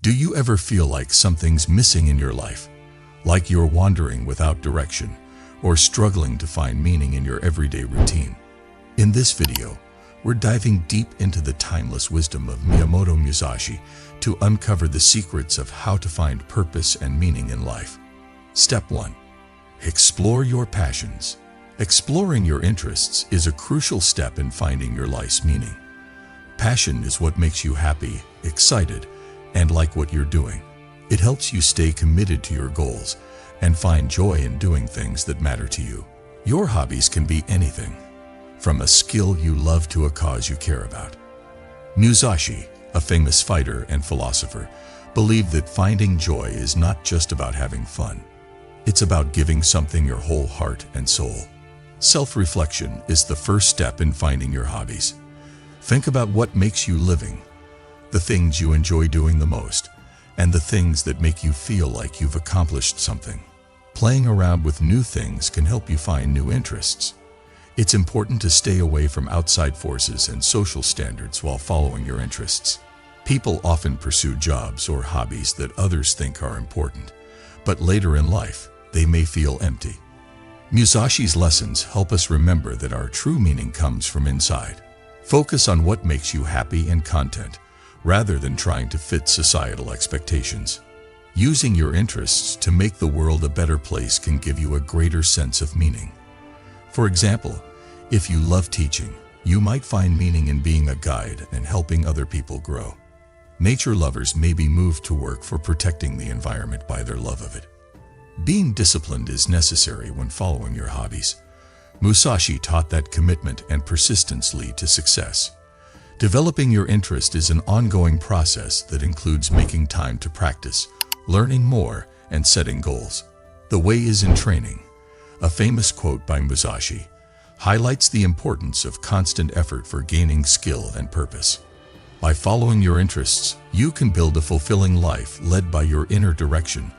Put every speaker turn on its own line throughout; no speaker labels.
Do you ever feel like something's missing in your life? Like you're wandering without direction or struggling to find meaning in your everyday routine? In this video, we're diving deep into the timeless wisdom of Miyamoto Musashi to uncover the secrets of how to find purpose and meaning in life. Step 1. Explore your passions. Exploring your interests is a crucial step in finding your life's meaning. Passion is what makes you happy, excited, and like what you're doing. It helps you stay committed to your goals and find joy in doing things that matter to you. Your hobbies can be anything, from a skill you love to a cause you care about. Musashi, a famous fighter and philosopher, believed that finding joy is not just about having fun. It's about giving something your whole heart and soul. Self-reflection is the first step in finding your hobbies. Think about what makes you living, the things you enjoy doing the most, and the things that make you feel like you've accomplished something. Playing around with new things can help you find new interests. It's important to stay away from outside forces and social standards while following your interests. People often pursue jobs or hobbies that others think are important, but later in life, they may feel empty. Musashi's lessons help us remember that our true meaning comes from inside. Focus on what makes you happy and content, rather than trying to fit societal expectations. Using your interests to make the world a better place can give you a greater sense of meaning. For example, if you love teaching, you might find meaning in being a guide and helping other people grow. Nature lovers may be moved to work for protecting the environment by their love of it. Being disciplined is necessary when following your hobbies. Musashi taught that commitment and persistence lead to success. Developing your interest is an ongoing process that includes making time to practice, learning more, and setting goals. The way is in training. A famous quote by Musashi highlights the importance of constant effort for gaining skill and purpose. By following your interests, you can build a fulfilling life led by your inner direction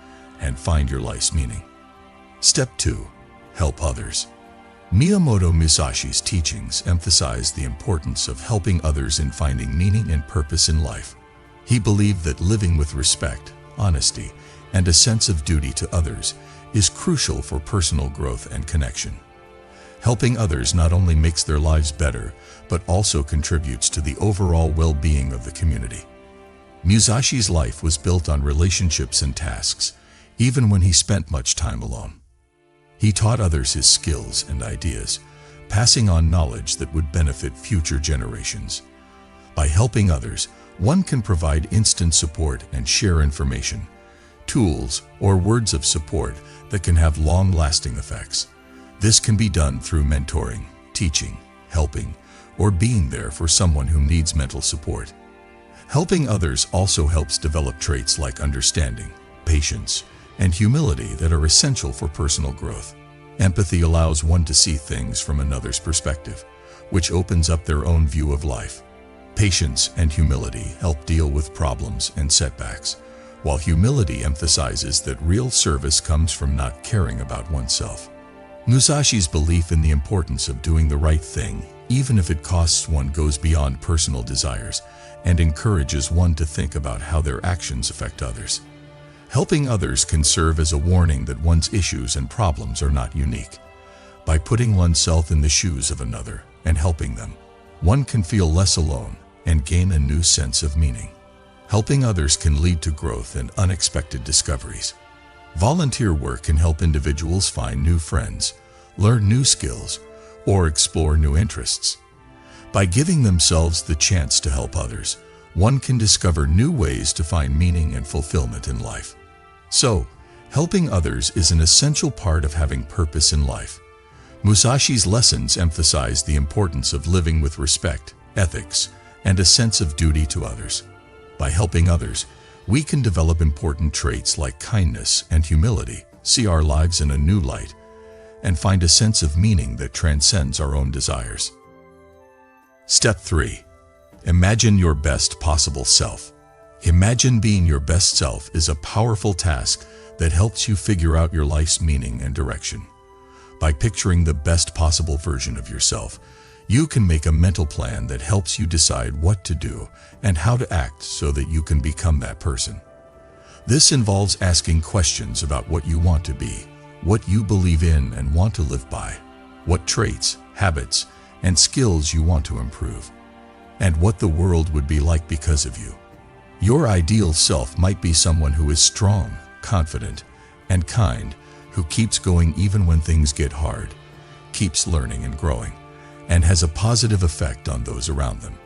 and find your life's meaning. Step 2. Help others. Miyamoto Musashi's teachings emphasize the importance of helping others in finding meaning and purpose in life. He believed that living with respect, honesty, and a sense of duty to others is crucial for personal growth and connection. Helping others not only makes their lives better, but also contributes to the overall well-being of the community. Musashi's life was built on relationships and tasks, even when he spent much time alone. He taught others his skills and ideas, passing on knowledge that would benefit future generations. By helping others, one can provide instant support and share information, tools, or words of support that can have long-lasting effects. This can be done through mentoring, teaching, helping, or being there for someone who needs mental support. Helping others also helps develop traits like understanding, patience, and humility that are essential for personal growth. Empathy allows one to see things from another's perspective, which opens up their own view of life. Patience and humility help deal with problems and setbacks, while humility emphasizes that real service comes from not caring about oneself. Musashi's belief in the importance of doing the right thing, even if it costs one, goes beyond personal desires and encourages one to think about how their actions affect others. Helping others can serve as a warning that one's issues and problems are not unique. By putting oneself in the shoes of another and helping them, one can feel less alone and gain a new sense of meaning. Helping others can lead to growth and unexpected discoveries. Volunteer work can help individuals find new friends, learn new skills, or explore new interests. By giving themselves the chance to help others, one can discover new ways to find meaning and fulfillment in life. So, helping others is an essential part of having purpose in life. Musashi's lessons emphasize the importance of living with respect, ethics, and a sense of duty to others. By helping others, we can develop important traits like kindness and humility, see our lives in a new light, and find a sense of meaning that transcends our own desires. Step 3. Imagine your best possible self. Imagine being your best self is a powerful task that helps you figure out your life's meaning and direction. By picturing the best possible version of yourself, You can make a mental plan that helps you decide what to do and how to act so that you can become that person. This involves asking questions about what you want to be, what you believe in and want to live by, what traits, habits, and skills you want to improve, and what the world would be like because of you. Your ideal self might be someone who is strong, confident, and kind, who keeps going even when things get hard, keeps learning and growing, and has a positive effect on those around them.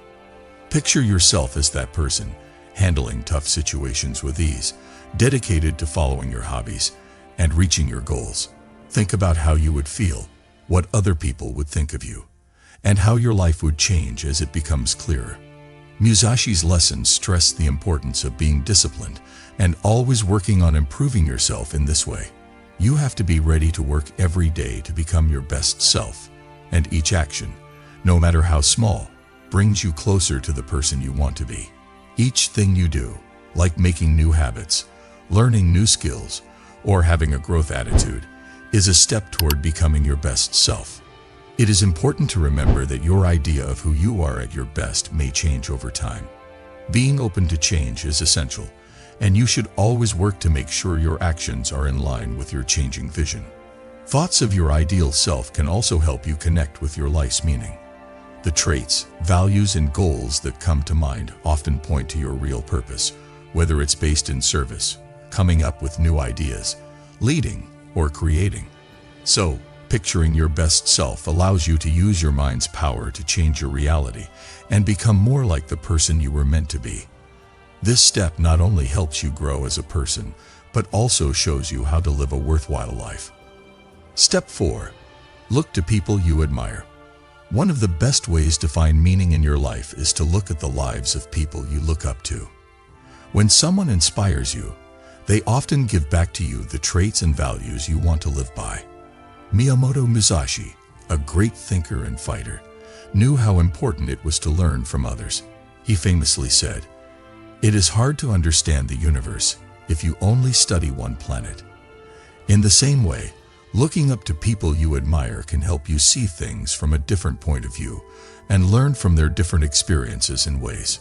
Picture yourself as that person, handling tough situations with ease, dedicated to following your hobbies and reaching your goals. Think about how you would feel, what other people would think of you, and how your life would change as it becomes clearer. Musashi's lessons stress the importance of being disciplined and always working on improving yourself in this way. You have to be ready to work every day to become your best self, and each action, no matter how small, brings you closer to the person you want to be. Each thing you do, like making new habits, learning new skills, or having a growth attitude, is a step toward becoming your best self. It is important to remember that your idea of who you are at your best may change over time. Being open to change is essential, and you should always work to make sure your actions are in line with your changing vision. Thoughts of your ideal self can also help you connect with your life's meaning. The traits, values, and goals that come to mind often point to your real purpose, whether it's based in service, coming up with new ideas, leading, or creating. So, picturing your best self allows you to use your mind's power to change your reality and become more like the person you were meant to be. This step not only helps you grow as a person, but also shows you how to live a worthwhile life. Step 4. Look to people you admire. One of the best ways to find meaning in your life is to look at the lives of people you look up to. When someone inspires you, they often give back to you the traits and values you want to live by. Miyamoto Musashi, a great thinker and fighter, knew how important it was to learn from others. He famously said, "It is hard to understand the universe if you only study one planet." In the same way, looking up to people you admire can help you see things from a different point of view and learn from their different experiences and ways.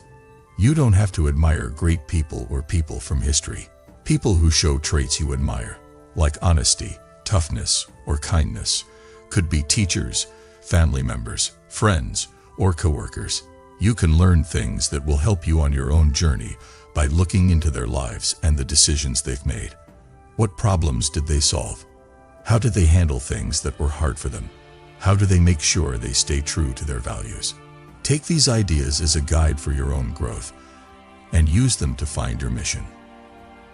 You don't have to admire great people or people from history. People who show traits you admire, like honesty, toughness, or kindness, could be teachers, family members, friends, or coworkers. You can learn things that will help you on your own journey by looking into their lives and the decisions they've made. What problems did they solve? How did they handle things that were hard for them? How do they make sure they stay true to their values? Take these ideas as a guide for your own growth and use them to find your mission.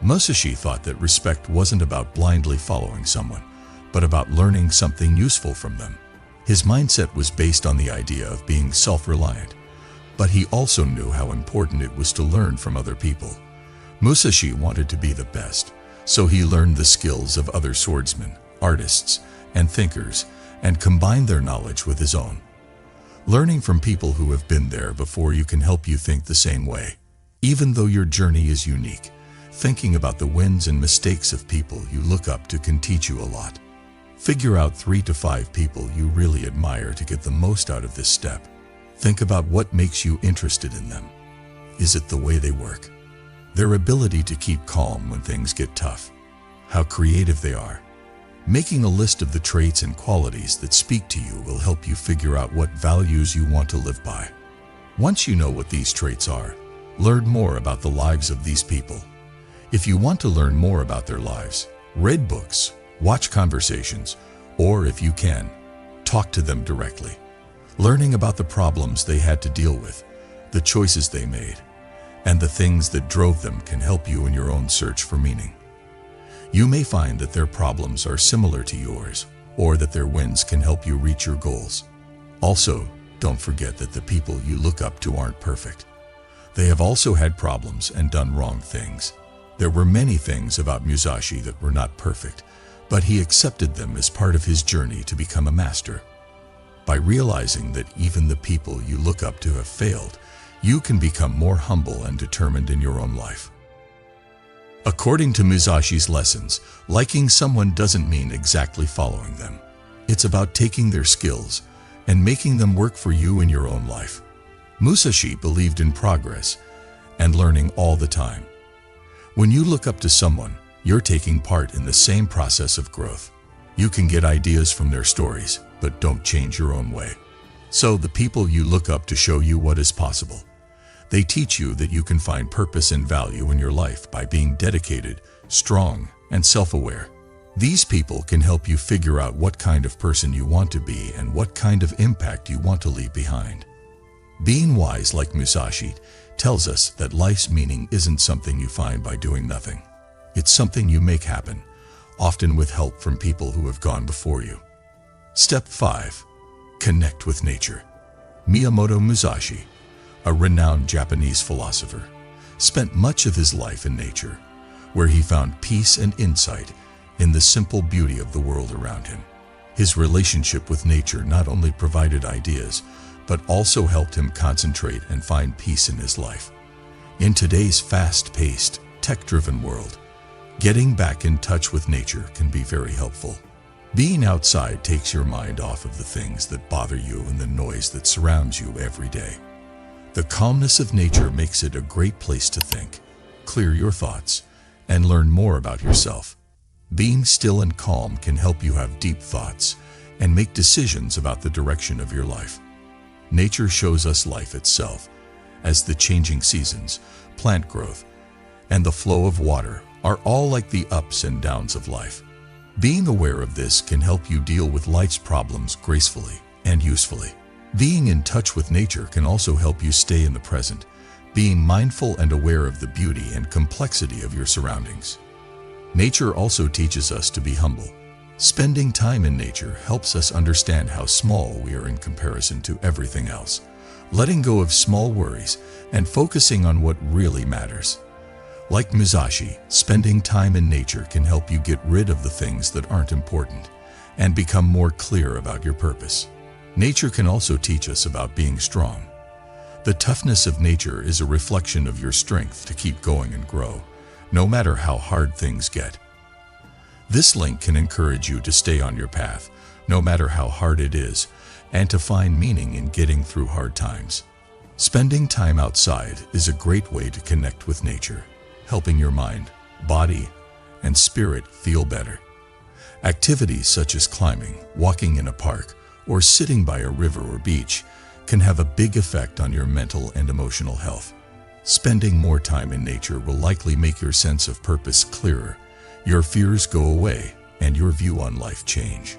Musashi thought that respect wasn't about blindly following someone, but about learning something useful from them. His mindset was based on the idea of being self-reliant, but he also knew how important it was to learn from other people. Musashi wanted to be the best, so he learned the skills of other swordsmen, artists, and thinkers, and combined their knowledge with his own. Learning from people who have been there before you can help you think the same way. Even though your journey is unique, thinking about the wins and mistakes of people you look up to can teach you a lot. Figure out 3 to 5 people you really admire to get the most out of this step. Think about what makes you interested in them. Is it the way they work? Their ability to keep calm when things get tough? How creative they are? Making a list of the traits and qualities that speak to you will help you figure out what values you want to live by. Once you know what these traits are, learn more about the lives of these people. If you want to learn more about their lives, read books, watch conversations, or if you can, talk to them directly. Learning about the problems they had to deal with, the choices they made, and the things that drove them can help you in your own search for meaning. You may find that their problems are similar to yours, or that their wins can help you reach your goals. Also, don't forget that the people you look up to aren't perfect. They have also had problems and done wrong things. There were many things about Musashi that were not perfect, but he accepted them as part of his journey to become a master. By realizing that even the people you look up to have failed, you can become more humble and determined in your own life. According to Musashi's lessons, liking someone doesn't mean exactly following them. It's about taking their skills and making them work for you in your own life. Musashi believed in progress and learning all the time. When you look up to someone, you're taking part in the same process of growth. You can get ideas from their stories, but don't change your own way. So the people you look up to show you what is possible. They teach you that you can find purpose and value in your life by being dedicated, strong, and self-aware. These people can help you figure out what kind of person you want to be and what kind of impact you want to leave behind. Being wise like Musashi tells us that life's meaning isn't something you find by doing nothing. It's something you make happen, often with help from people who have gone before you. Step 5. Connect with nature. Miyamoto Musashi, a renowned Japanese philosopher, spent much of his life in nature, where he found peace and insight in the simple beauty of the world around him. His relationship with nature not only provided ideas, but also helped him concentrate and find peace in his life. In today's fast-paced, tech-driven world, getting back in touch with nature can be very helpful. Being outside takes your mind off of the things that bother you and the noise that surrounds you every day. The calmness of nature makes it a great place to think, clear your thoughts, and learn more about yourself. Being still and calm can help you have deep thoughts and make decisions about the direction of your life. Nature shows us life itself, as the changing seasons, plant growth, and the flow of water are all like the ups and downs of life. Being aware of this can help you deal with life's problems gracefully and usefully. Being in touch with nature can also help you stay in the present, being mindful and aware of the beauty and complexity of your surroundings. Nature also teaches us to be humble. Spending time in nature helps us understand how small we are in comparison to everything else, letting go of small worries and focusing on what really matters. Like Musashi, spending time in nature can help you get rid of the things that aren't important and become more clear about your purpose. Nature can also teach us about being strong. The toughness of nature is a reflection of your strength to keep going and grow, no matter how hard things get. This link can encourage you to stay on your path, no matter how hard it is, and to find meaning in getting through hard times. Spending time outside is a great way to connect with nature, helping your mind, body, and spirit feel better. Activities such as climbing, walking in a park, or sitting by a river or beach can have a big effect on your mental and emotional health. Spending more time in nature will likely make your sense of purpose clearer, your fears go away, and your view on life change.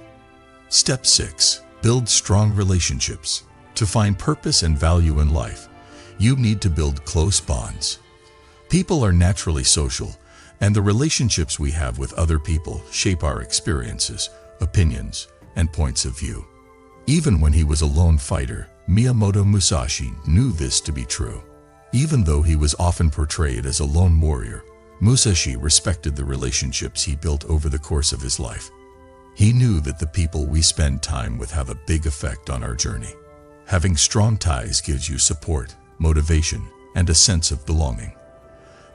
Step 6. Build strong relationships. To find purpose and value in life, you need to build close bonds. People are naturally social, and the relationships we have with other people shape our experiences, opinions, and points of view. Even when he was a lone fighter, Miyamoto Musashi knew this to be true. Even though he was often portrayed as a lone warrior, Musashi respected the relationships he built over the course of his life. He knew that the people we spend time with have a big effect on our journey. Having strong ties gives you support, motivation, and a sense of belonging.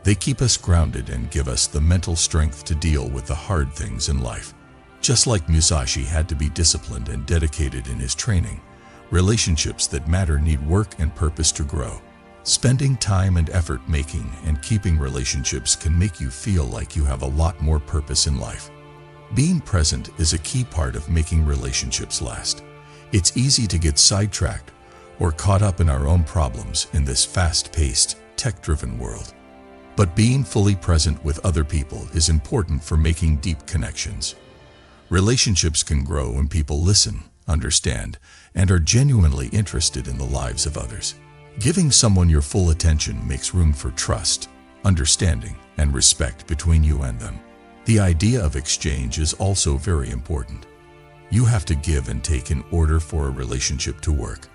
They keep us grounded and give us the mental strength to deal with the hard things in life. Just like Musashi had to be disciplined and dedicated in his training, relationships that matter need work and purpose to grow. Spending time and effort making and keeping relationships can make you feel like you have a lot more purpose in life. Being present is a key part of making relationships last. It's easy to get sidetracked or caught up in our own problems in this fast-paced, tech-driven world. But being fully present with other people is important for making deep connections. Relationships can grow when people listen, understand, and are genuinely interested in the lives of others. Giving someone your full attention makes room for trust, understanding, and respect between you and them. The idea of exchange is also very important. You have to give and take in order for a relationship to work.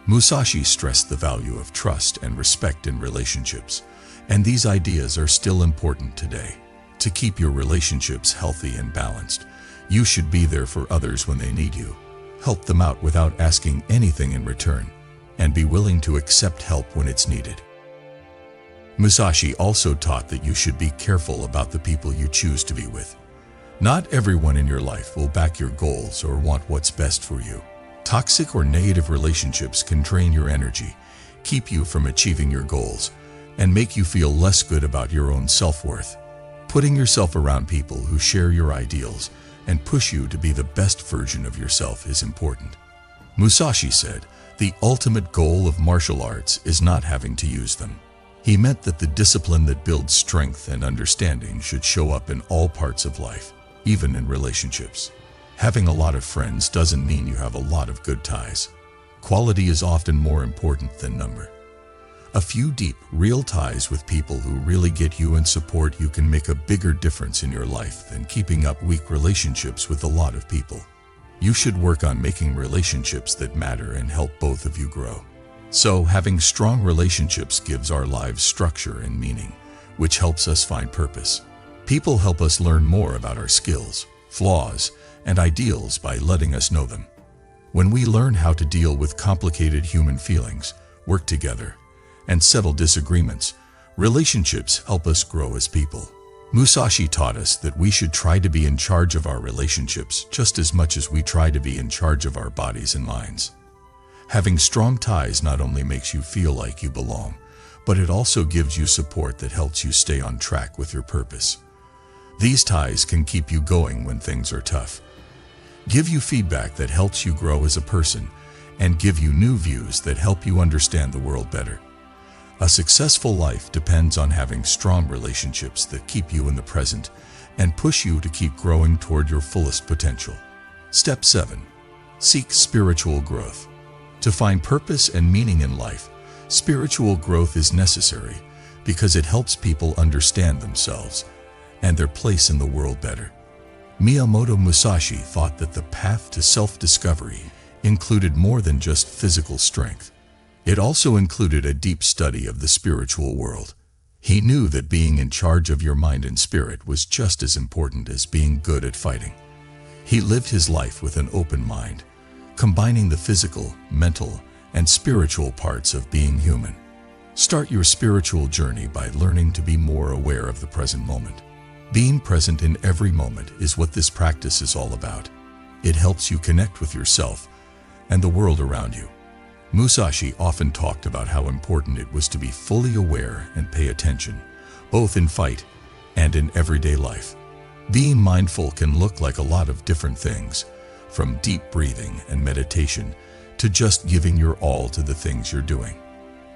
Musashi stressed the value of trust and respect in relationships, and these ideas are still important today. To keep your relationships healthy and balanced, you should be there for others when they need you, help them out without asking anything in return, and be willing to accept help when it's needed. Musashi also taught that you should be careful about the people you choose to be with. Not everyone in your life will back your goals or want what's best for you. Toxic or negative relationships can drain your energy, keep you from achieving your goals, and make you feel less good about your own self-worth. Putting yourself around people who share your ideals and push you to be the best version of yourself is important. Musashi said, "The ultimate goal of martial arts is not having to use them." He meant that the discipline that builds strength and understanding should show up in all parts of life, even in relationships. Having a lot of friends doesn't mean you have a lot of good ties. Quality is often more important than number. A few deep, real ties with people who really get you and support you can make a bigger difference in your life than keeping up weak relationships with a lot of people. You should work on making relationships that matter and help both of you grow. So, having strong relationships gives our lives structure and meaning, which helps us find purpose. People help us learn more about our skills, flaws, and ideals by letting us know them. When we learn how to deal with complicated human feelings, work together, and settle disagreements, relationships help us grow as people. Musashi taught us that we should try to be in charge of our relationships just as much as we try to be in charge of our bodies and minds. Having strong ties not only makes you feel like you belong, but it also gives you support that helps you stay on track with your purpose. These ties can keep you going when things are tough, give you feedback that helps you grow as a person, and give you new views that help you understand the world better. A successful life depends on having strong relationships that keep you in the present and push you to keep growing toward your fullest potential. Step 7. Seek spiritual growth. To find purpose and meaning in life, spiritual growth is necessary because it helps people understand themselves and their place in the world better. Miyamoto Musashi thought that the path to self-discovery included more than just physical strength. It also included a deep study of the spiritual world. He knew that being in charge of your mind and spirit was just as important as being good at fighting. He lived his life with an open mind, combining the physical, mental, and spiritual parts of being human. Start your spiritual journey by learning to be more aware of the present moment. Being present in every moment is what this practice is all about. It helps you connect with yourself and the world around you. Musashi often talked about how important it was to be fully aware and pay attention, both in fight and in everyday life. Being mindful can look like a lot of different things, from deep breathing and meditation to just giving your all to the things you're doing.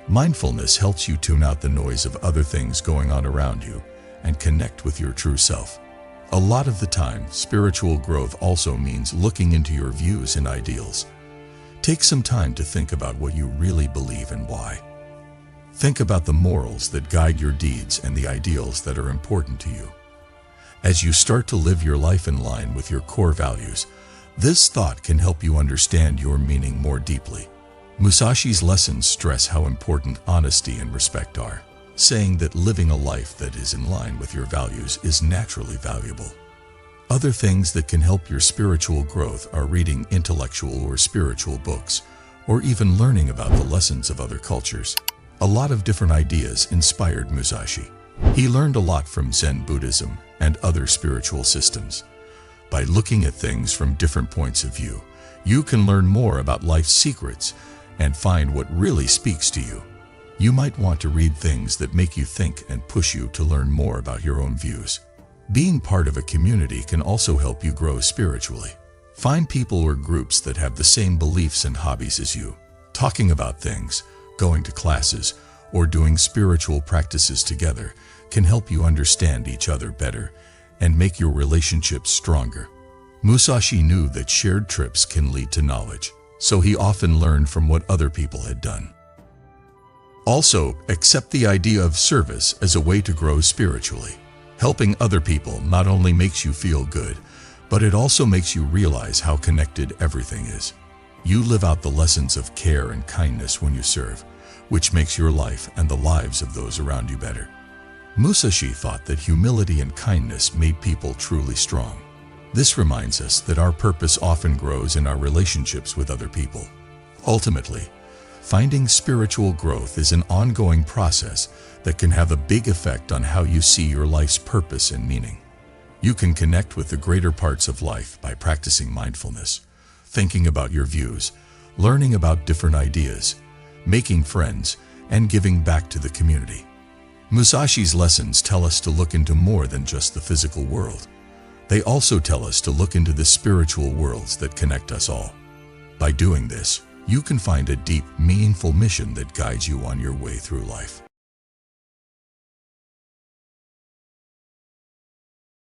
Mindfulness helps you tune out the noise of other things going on around you and connect with your true self. A lot of the time, spiritual growth also means looking into your views and ideals. Take some time to think about what you really believe and why. Think about the morals that guide your deeds and the ideals that are important to you. As you start to live your life in line with your core values, this thought can help you understand your meaning more deeply. Musashi's lessons stress how important honesty and respect are, saying that living a life that is in line with your values is naturally valuable. Other things that can help your spiritual growth are reading intellectual or spiritual books, or even learning about the lessons of other cultures. A lot of different ideas inspired Musashi. He learned a lot from Zen Buddhism and other spiritual systems. By looking at things from different points of view, you can learn more about life's secrets and find what really speaks to you. You might want to read things that make you think and push you to learn more about your own views. Being part of a community can also help you grow spiritually. Find people or groups that have the same beliefs and hobbies as you. Talking about things, going to classes, or doing spiritual practices together can help you understand each other better and make your relationships stronger. Musashi knew that shared trips can lead to knowledge, so he often learned from what other people had done. Also, accept the idea of service as a way to grow spiritually. Helping other people not only makes you feel good, but it also makes you realize how connected everything is. You live out the lessons of care and kindness when you serve, which makes your life and the lives of those around you better. Musashi thought that humility and kindness made people truly strong. This reminds us that our purpose often grows in our relationships with other people. Ultimately, finding spiritual growth is an ongoing process that can have a big effect on how you see your life's purpose and meaning. You can connect with the greater parts of life by practicing mindfulness, thinking about your views, learning about different ideas, making friends, and giving back to the community. Musashi's lessons tell us to look into more than just the physical world. They also tell us to look into the spiritual worlds that connect us all. By doing this, you can find a deep, meaningful mission that guides you on your way through life.